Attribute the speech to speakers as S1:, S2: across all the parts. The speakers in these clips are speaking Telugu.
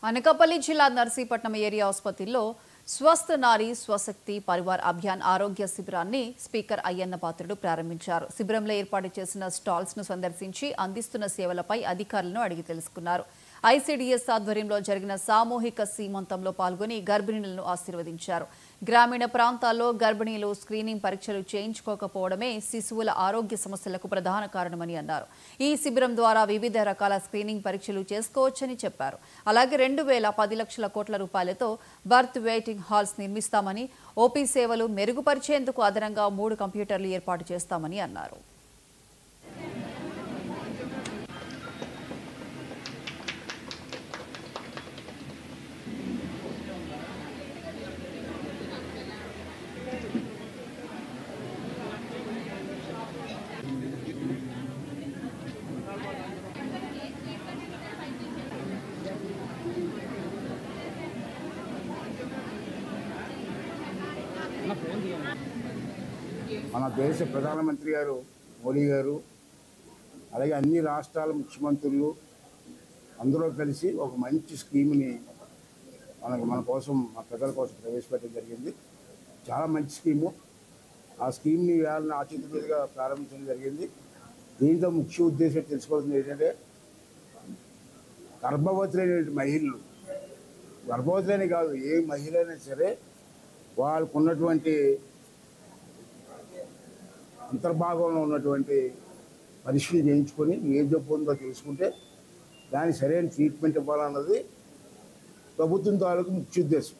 S1: అనకాపల్లి జిల్లా నర్సీపట్నం ఏరియా ఆసుపత్రిలో స్వస్థ నారీ స్వశక్తి పరివార్ అభియాన్ ఆరోగ్య శిబిరాన్ని స్పీకర్ అయ్యన్న పాత్రుడు ప్రారంభించారు. శిబిరంలో ఏర్పాటు చేసిన స్టాల్స్ ను సందర్శించి అందిస్తున్న సేవలపై అధికారులను అడిగి తెలుసుకున్నారు. ఐసీడీఎస్ ఆధ్వర్యంలో జరిగిన సామూహిక సీమంతంలో పాల్గొని గర్భిణులను ఆశీర్వదించారు. గ్రామీణ ప్రాంతాల్లో గర్భిణీలు స్క్రీనింగ్ పరీక్షలు చేయించుకోకపోవడమే శిశువుల ఆరోగ్య సమస్యలకు ప్రధాన కారణమని అన్నారు. ఈ శిబిరం ద్వారా వివిధ రకాల స్క్రీనింగ్ పరీక్షలు చేసుకోవచ్చని చెప్పారు. అలాగే 10 లక్షల కోట్ల రూపాయలతో బర్త్ వెయిటింగ్ హాల్స్ నిర్మిస్తామని, ఓపీ సేవలు మెరుగుపరిచేందుకు అదనంగా 3 కంప్యూటర్లు ఏర్పాటు చేస్తామని అన్నారు.
S2: మన దేశ ప్రధానమంత్రి గారు మోడీ గారు అలాగే అన్ని రాష్ట్రాల ముఖ్యమంత్రులు అందరూ కలిసి ఒక మంచి స్కీమ్ని మన కోసం మన ప్రజల కోసం ప్రవేశపెట్టడం జరిగింది. చాలా మంచి స్కీము. ఆ స్కీమ్ని వేళ ఆచిత మీదుగా ప్రారంభించడం జరిగింది. దీంతో ముఖ్య ఉద్దేశం తెలుసుకోవాల్సింది ఏంటంటే గర్భవతులైన మహిళలు, గర్భవతులనే కాదు ఏ మహిళ అయినా సరే వాళ్ళకు ఉన్నటువంటి అంతర్భాగంలో ఉన్నటువంటి పరీక్షలు చేయించుకొని ఏ జబ్బు ఉందో తెలుసుకుంటే దానికి సరైన ట్రీట్మెంట్ ఇవ్వాలన్నది ప్రభుత్వం తాలూకు ముఖ్య ఉద్దేశం.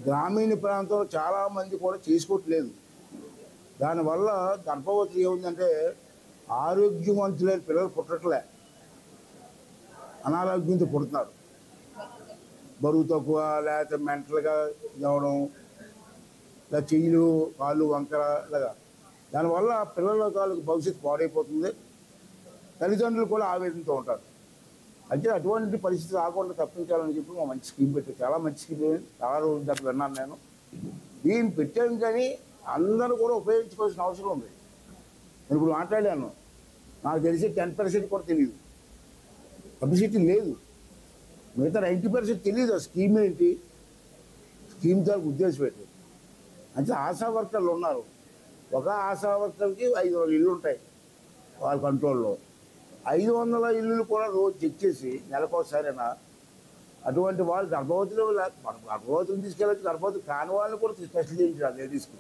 S2: గ్రామీణ ప్రాంతంలో చాలామంది కూడా చేసుకోవట్లేదు. దానివల్ల గర్భవతులు ఏముందంటే ఆరోగ్యవంతులైన పిల్లలు పుట్టట్లే, అనారోగ్యంతో పుడుతున్నారు. బరువు తక్కువ, లేకపోతే మెంటల్గా ఇవ్వడం, ఇలా చెయ్యిలు కాళ్ళు వంకర ఇలాగా. దానివల్ల పిల్లల తాలూకు భవిష్యత్తు పాడైపోతుంది. తల్లిదండ్రులు కూడా ఆవేదనతో ఉంటారు. అయితే అటువంటి పరిస్థితి రాకుండా తప్పించాలని చెప్పి మా మంచి స్కీమ్ పెట్టారు. చాలా మంచి స్కీమ్, చాలా రోజుల దాకా విన్నాను నేను. దీన్ని పెట్టాను కానీ అందరూ కూడా ఉపయోగించుకోవాల్సిన అవసరం ఉంది. నేను ఇప్పుడు మాట్లాడాను, నాకు తెలిసి 10% కూడా తెలియదు, పబ్లిసిటీ లేదు. మిగతా 90% తెలియదు ఆ స్కీమ్ ఏంటి, స్కీమ్ తాలూకు ఉద్దేశం ఏంటి. అంటే ఆశా వర్కర్లు ఉన్నారు. ఒక ఆశా వర్కర్కి 500 ఇళ్ళు ఉంటాయి వాళ్ళ కంట్రోల్లో. 500 ఇళ్ళు కూడా రోజు చెక్ చేసి నెలకోసారైనా అటువంటి వాళ్ళు గర్భవతులు తీసుకెళ్ళచ్చు, గర్భవతులు కాని వాళ్ళని కూడా స్పెషల్ చేయించారు లేడీస్కి.